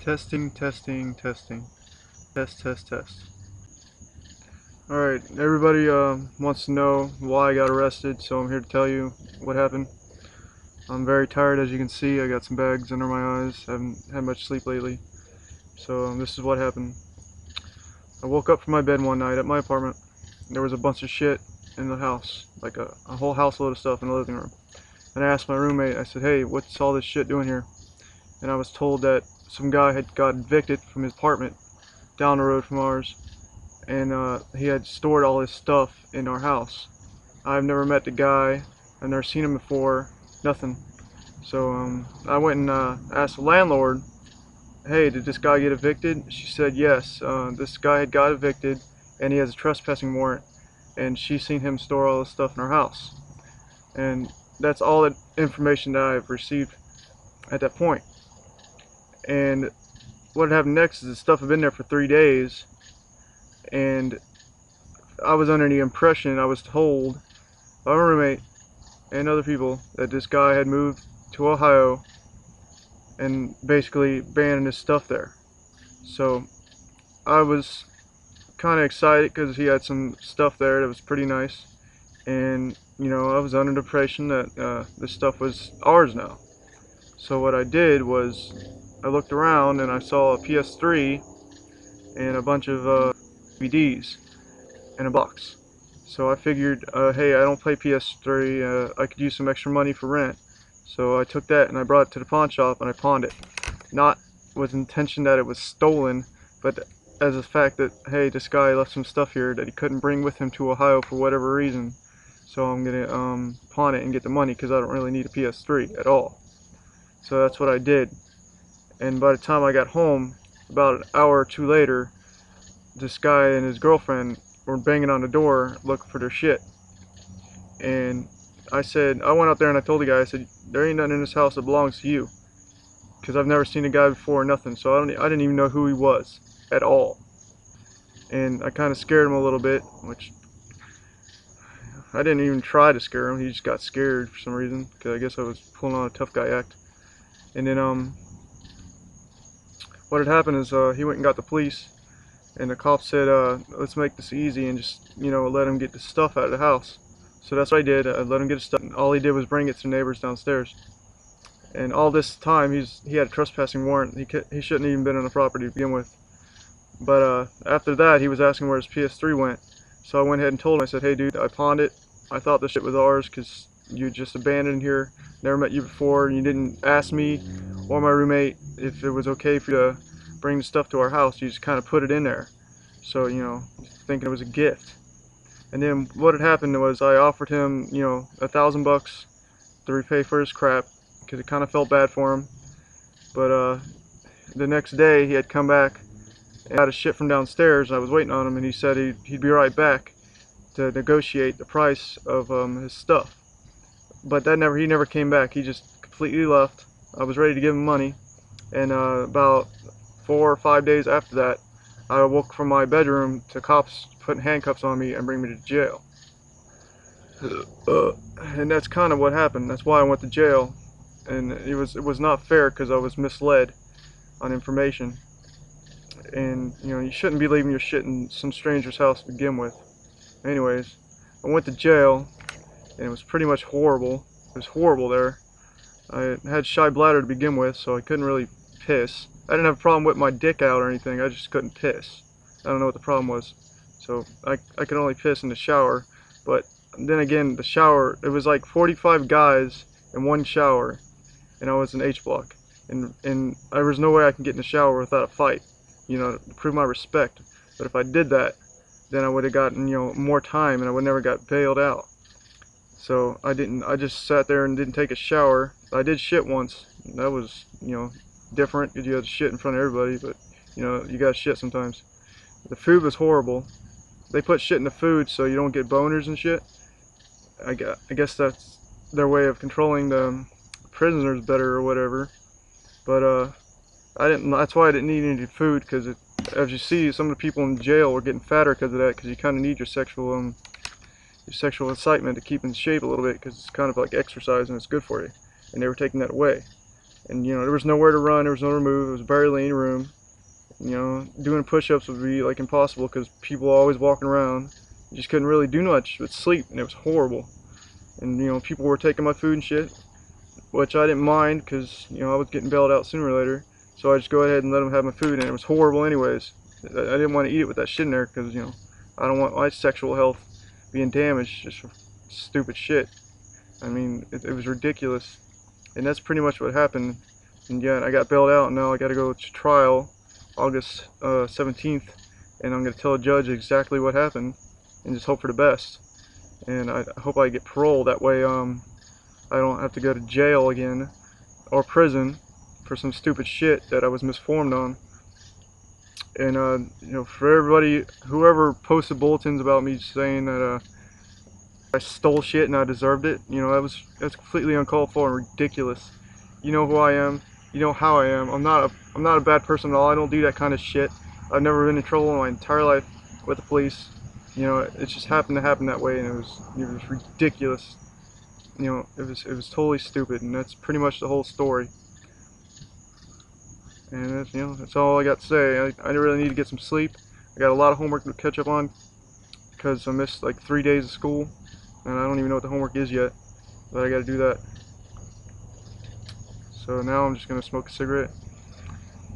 Testing, testing, testing. Test, test, test. Alright, everybody wants to know why I got arrested, so I'm here to tell you what happened. I'm very tired, as you can see. I got some bags under my eyes. I haven't had much sleep lately. So this is what happened. I woke up from my bed one night at my apartment. There was a bunch of shit in the house, like a whole house load of stuff in the living room. And I asked my roommate, I said, hey, what's all this shit doing here? And I was told that some guy had got evicted from his apartment down the road from ours, and he had stored all his stuff in our house. I've never met the guy, I've never seen him before, nothing. So I went and asked the landlord, hey, did this guy get evicted? She said yes, this guy had got evicted and he has a trespassing warrant, and she's seen him store all this stuff in our house. And that's all the information that I've received at that point. And what happened next is the stuff had been there for 3 days, and I was under the impression, I was told by my roommate and other people, that this guy had moved to Ohio and basically abandoned his stuff there. So I was kind of excited because he had some stuff there that was pretty nice, and you know, I was under the impression that this stuff was ours now. So what I did was I looked around and I saw a PS3 and a bunch of DVDs in a box. So I figured, hey, I don't play PS3, I could use some extra money for rent. So I took that and I brought it to the pawn shop and I pawned it. Not with intention that it was stolen, but as a fact that, hey, this guy left some stuff here that he couldn't bring with him to Ohio for whatever reason. So I'm gonna pawn it and get the money because I don't really need a PS3 at all. So that's what I did. And by the time I got home, about an hour or two later, this guy and his girlfriend were banging on the door looking for their shit. And I went out there and I told the guy, I said, there ain't nothing in this house that belongs to you. Because I've never seen the guy before or nothing, so I didn't even know who he was at all. And I kind of scared him a little bit, which I didn't even try to scare him. He just got scared for some reason, because I guess I was pulling on a tough guy act. And then what had happened is he went and got the police, and the cops said, let's make this easy and just, you know, let him get the stuff out of the house. So that's what I did. I let him get his stuff. All he did was bring it to neighbors downstairs. And all this time, he had a trespassing warrant. He shouldn't even been on the property to begin with. But after that, he was asking where his PS3 went. So I went ahead and told him, I said, hey dude, I pawned it. I thought this shit was ours because you just abandoned here. Never met you before, and you didn't ask me or my roommate if it was okay for you to bring the stuff to our house. You just kind of put it in there. So, you know, thinking it was a gift. And then what had happened was I offered him, you know, $1,000 to repay for his crap, because it kind of felt bad for him. But the next day he had come back and got his shit from downstairs, and I was waiting on him, and he said he'd be right back to negotiate the price of his stuff. But he never came back. He just completely left. I was ready to give him money, and about 4 or 5 days after that, I woke from my bedroom to cops putting handcuffs on me and bring me to jail. And that's kind of what happened. That's why I went to jail. And it was not fair because I was misled on information. And you know, you shouldn't be leaving your shit in some stranger's house to begin with. Anyways, I went to jail, and it was pretty much horrible. It was horrible there. I had shy bladder to begin with, so I couldn't really piss. I didn't have a problem with my dick out or anything, I just couldn't piss. I don't know what the problem was. So I could only piss in the shower. But then again, the shower, it was like 45 guys in one shower, and I was in H block. And there was no way I can get in the shower without a fight, you know, to prove my respect. But if I did that, then I would have gotten, you know, more time, and I would never got bailed out. So I just sat there and didn't take a shower. I did shit once. That was, you know, different because you had to shit in front of everybody, but you know, you gotta shit sometimes. The food was horrible. They put shit in the food so you don't get boners and shit. I guess that's their way of controlling the prisoners better or whatever. But that's why I didn't eat any food, because as you see, some of the people in jail were getting fatter because of that, because you kind of need your sexual excitement to keep in shape a little bit, because it's kind of like exercise and it's good for you. And they were taking that away. and there was nowhere to run, there was nowhere to move, it was barely any room. Doing push-ups would be like impossible because people were always walking around. You just couldn't really do much but sleep, and it was horrible. And people were taking my food and shit, which I didn't mind because I was getting bailed out sooner or later. So I just go ahead and let them have my food, and it was horrible anyways. I didn't want to eat it with that shit in there because I don't want my sexual health being damaged just for stupid shit. I mean, it was ridiculous, and that's pretty much what happened. And yeah, I got bailed out, and now I got to go to trial August 17th, and I'm going to tell a judge exactly what happened and just hope for the best. And I hope I get parole, that way I don't have to go to jail again or prison for some stupid shit that I was misformed on. And for everybody, whoever posted bulletins about me saying that I stole shit and I deserved it, that's completely uncalled for and ridiculous. You know who I am. You know how I am. I'm not a bad person at all. I don't do that kind of shit. I've never been in trouble in my entire life with the police. It just happened to happen that way, and it was ridiculous. It was totally stupid, and that's pretty much the whole story. And that's all I got to say. I really need to get some sleep. I got a lot of homework to catch up on because I missed like 3 days of school, and I don't even know what the homework is yet, but I got to do that. So now I'm just gonna smoke a cigarette,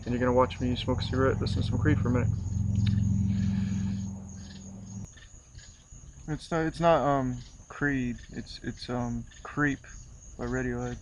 and you're gonna watch me smoke a cigarette, listen to some Creed for a minute. It's not Creed. It's Creep by Radiohead.